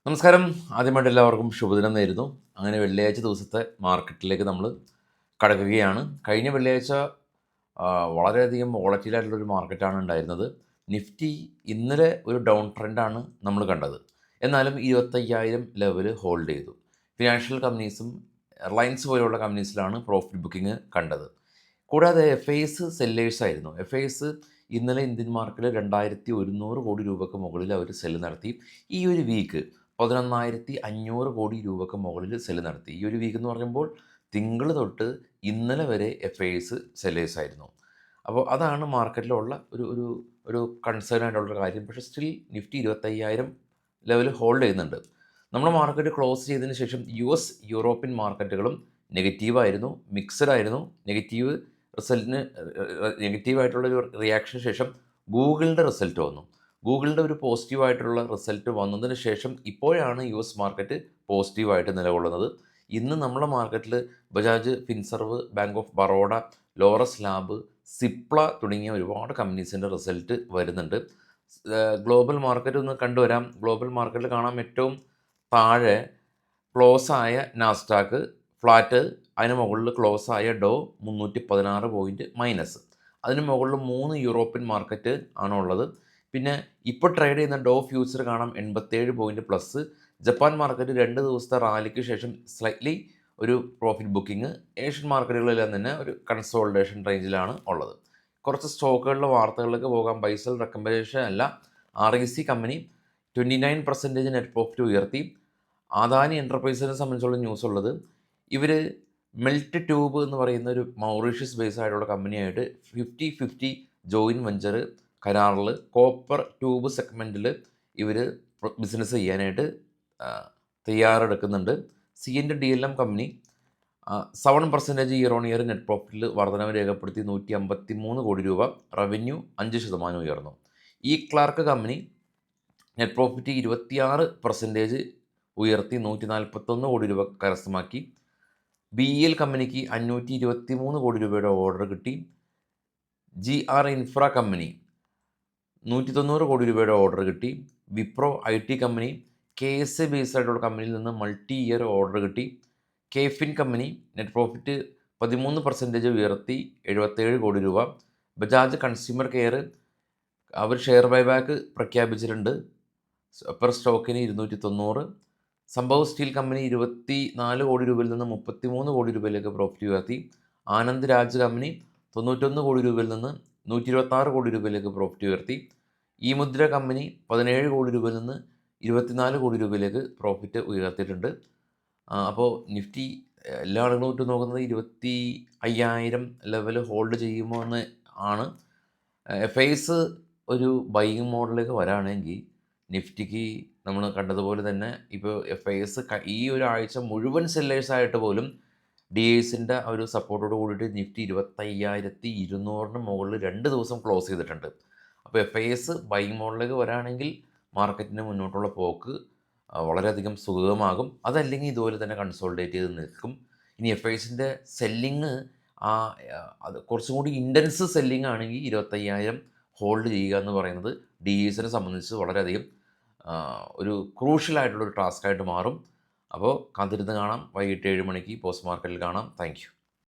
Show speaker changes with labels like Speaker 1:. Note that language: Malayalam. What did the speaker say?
Speaker 1: നമസ്കാരം. ആദ്യമായിട്ട് എല്ലാവർക്കും ശുഭദിനം നേരുന്നു. അങ്ങനെ വെള്ളിയാഴ്ച ദിവസത്തെ മാർക്കറ്റിലേക്ക് നമ്മൾ കടക്കുകയാണ്. കഴിഞ്ഞ വെള്ളിയാഴ്ച വളരെയധികം വോളറ്റൈൽ ആയിട്ടുള്ളൊരു മാർക്കറ്റാണ് ഉണ്ടായിരുന്നത്. നിഫ്റ്റി ഇന്നലെ ഒരു ഡൗൺ ട്രെൻഡാണ് നമ്മൾ കണ്ടത്. എന്നാലും 25,000 ലെവല് ഹോൾഡ് ചെയ്തു. ഫിനാൻഷ്യൽ കമ്പനീസും എയർലൈൻസ് പോലെയുള്ള കമ്പനീസിലാണ് പ്രോഫിറ്റ് ബുക്കിംഗ് കണ്ടത്. കൂടാതെ എഫ്.ഐ.എസ് സെല്ലേഴ്സ് ആയിരുന്നു. എഫ്.ഐ.എസ് ഇന്നലെ ഇന്ത്യൻ മാർക്കറ്റിൽ 2,100 കോടി രൂപയ്ക്ക് മുകളിൽ അവർ സെല്ല് നടത്തി. ഈ ഒരു വീക്ക് 11,500 കോടി രൂപയ്ക്ക് മുകളിൽ സെല്ല് നടത്തി. ഈ ഒരു വീക്ക് എന്ന് പറയുമ്പോൾ തിങ്കൾ തൊട്ട് ഇന്നലെ വരെ എഫ്.ഐ.എസ് സെല്ലേഴ്സ് ആയിരുന്നു. അപ്പോൾ അതാണ് മാർക്കറ്റിലുള്ള ഒരു ഒരു ഒരു കൺസേൺ ആയിട്ടുള്ളൊരു കാര്യം. പക്ഷേ സ്റ്റിൽ നിഫ്റ്റി 25,000 ലെവൽ ഹോൾഡ് ചെയ്യുന്നുണ്ട്. നമ്മുടെ മാർക്കറ്റ് ക്ലോസ് ചെയ്തതിന് ശേഷം യൂറോപ്യൻ മാർക്കറ്റുകളും നെഗറ്റീവായിരുന്നു, മിക്സഡ് ആയിരുന്നു. റിസൾട്ടിന് നെഗറ്റീവായിട്ടുള്ളൊരു റിയാക്ഷന് ശേഷം ഗൂഗിളിൻ്റെ റിസൾട്ട് വന്നു. ഗൂഗിളിൻ്റെ ഒരു പോസിറ്റീവായിട്ടുള്ള റിസൾട്ട് വന്നതിന് ശേഷം ഇപ്പോഴാണ് മാർക്കറ്റ് പോസിറ്റീവായിട്ട് നിലകൊള്ളുന്നത്. ഇന്ന് നമ്മുടെ മാർക്കറ്റിൽ Bajaj Finserv, bank of Baroda, Laurus lab, Cipla തുടങ്ങിയ ഒരുപാട് കമ്പനീസിൻ്റെ റിസൾട്ട് വരുന്നുണ്ട്. ഗ്ലോബൽ മാർക്കറ്റ് ഒന്ന് കണ്ടുവരാം. ഗ്ലോബൽ മാർക്കറ്റിൽ കാണാം ഏറ്റവും താഴെ ക്ലോസ് ആയ നാസ്ഡാക്ക് ഫ്ലാറ്റ്, അതിന് മുകളിൽ ക്ലോസ് ആയ ഡോ 316 പോയിൻറ്റ് മൈനസ്. അതിന് മുകളിൽ 3 യൂറോപ്യൻ മാർക്കറ്റ് ആണുള്ളത്. പിന്നെ ഇപ്പോൾ ട്രേഡ് ചെയ്യുന്ന ഡോ ഫ്യൂച്ചർ കാണാം 87 പോയിൻറ്റ് പ്ലസ്. ജപ്പാൻ മാർക്കറ്റ് 2 ദിവസത്തെ റാലിക്ക് ശേഷം സ്ലൈറ്റ്ലി ഒരു പ്രോഫിറ്റ് ബുക്കിംഗ്. ഏഷ്യൻ മാർക്കറ്റുകളെല്ലാം തന്നെ ഒരു കൺസോൾട്ടേഷൻ റേഞ്ചിലാണ് ഉള്ളത്. കുറച്ച് സ്റ്റോക്കുകളുടെ വാർത്തകളിലേക്ക് പോകാം. ബൈസൽ റെക്കമെൻഡേഷൻ അല്ല. REC കമ്പനി 29% നെറ്റ് പ്രോഫിറ്റ് ഉയർത്തി. അദാനി എൻ്റർപ്രൈസിനെ സംബന്ധിച്ചുള്ള ന്യൂസ് ഉള്ളത്, ഇവർ മെൽറ്റ് ട്യൂബ് എന്ന് പറയുന്ന ഒരു മൗറീഷ്യസ് ബേസ് ആയിട്ടുള്ള കമ്പനിയായിട്ട് 50-50 ജോയിൻറ്റ് വെഞ്ചർ കരാറിൽ കോപ്പർ ട്യൂബ് സെഗ്മെൻറ്റിൽ ഇവർ ബിസിനസ് ചെയ്യാനായിട്ട് തയ്യാറെടുക്കുന്നുണ്ട്. CNT company 7% year on year net പ്രോഫിറ്റിൽ വർധനവ് രേഖപ്പെടുത്തി 153 കോടി രൂപ. റവന്യൂ 5% ഉയർന്നു. ക്ലാർക്ക് കമ്പനി നെറ്റ് പ്രോഫിറ്റ് 26% ഉയർത്തി 141 കോടി രൂപ കരസ്ഥമാക്കി. BEL കമ്പനിക്ക് 523 കോടി രൂപയുടെ ഓർഡർ കിട്ടി. GR ഇൻഫ്ര കമ്പനി 190 കോടി രൂപയുടെ ഓർഡർ കിട്ടി. Wipro IT company KSA based ആയിട്ടുള്ള കമ്പനിയിൽ നിന്ന് മൾട്ടി ഇയർ ഓർഡർ കിട്ടി. KFIN കമ്പനി നെറ്റ് പ്രോഫിറ്റ് 13% ഉയർത്തി 77 കോടി രൂപ. ബജാജ് കൺസ്യൂമർ കെയർ അവർ ഷെയർ ബൈബാക്ക് പ്രഖ്യാപിച്ചിട്ടുണ്ട്. പെർ സ്റ്റോക്കിന് 290. സംഭവ് സ്റ്റീൽ കമ്പനി 24 കോടി രൂപയിൽ നിന്ന് 33 കോടി രൂപയിലേക്ക് പ്രോഫിറ്റ് ഉയർത്തി. ആനന്ദ് രാജ് കമ്പനി 91 കോടി രൂപയിൽ നിന്ന് 126 കോടി രൂപയിലേക്ക് പ്രോഫിറ്റ് ഉയർത്തി. മുദ്ര കമ്പനി 17 കോടി രൂപയിൽ നിന്ന് 24 കോടി രൂപയിലേക്ക് പ്രോഫിറ്റ് ഉയർത്തിയിട്ടുണ്ട്. അപ്പോൾ നിഫ്റ്റി എല്ലാ ആളുകളും ഇട്ട് നോക്കുന്നത് 25,000 ലെവൽ ഹോൾഡ് ചെയ്യുമോ എന്ന് ആണ്. എഫ്.ഐ.എസ് ഒരു ബൈയിങ് മോഡലിലേക്ക് വരാണെങ്കിൽ നിഫ്റ്റിക്ക് നമ്മൾ കണ്ടതുപോലെ തന്നെ ഇപ്പോൾ എഫ്.ഐ.എസ് ഈ ഒരാഴ്ച മുഴുവൻ സെല്ലേഴ്സായിട്ട് പോലും DISൻ്റെ ഒരു സപ്പോർട്ടോട് കൂടിയിട്ട് നിഫ്റ്റി 25,200 മുകളിൽ 2 ദിവസം ക്ലോസ് ചെയ്തിട്ടുണ്ട്. അപ്പോൾ എഫ്.ഐ.എസ് ബൈയിങ് മോഡലിലേക്ക് വരാണെങ്കിൽ മാർക്കറ്റിന് മുന്നോട്ടുള്ള പോക്ക് വളരെയധികം സുഗമമാകും. അതല്ലെങ്കിൽ ഇതുപോലെ തന്നെ കൺസോൾട്ടേറ്റ് ചെയ്ത് നിൽക്കും. ഇനി എഫ്.ഐ.എസിൻ്റെ സെല്ലിങ് അത് കുറച്ചും കൂടി ഇൻറ്റൻസ് സെല്ലിംഗ് ആണെങ്കിൽ 25,000 ഹോൾഡ് ചെയ്യുക എന്ന് പറയുന്നത് DISനെ സംബന്ധിച്ച് വളരെയധികം ഒരു ക്രൂഷ്യലായിട്ടുള്ളൊരു ടാസ്ക്കായിട്ട് മാറും. അപ്പോൾ കാത്തിരുന്ന് കാണാം. വൈകിട്ട് 7 മണിക്ക് പോസ്റ്റ് മാർക്കറ്റിൽ കാണാം. Thank you.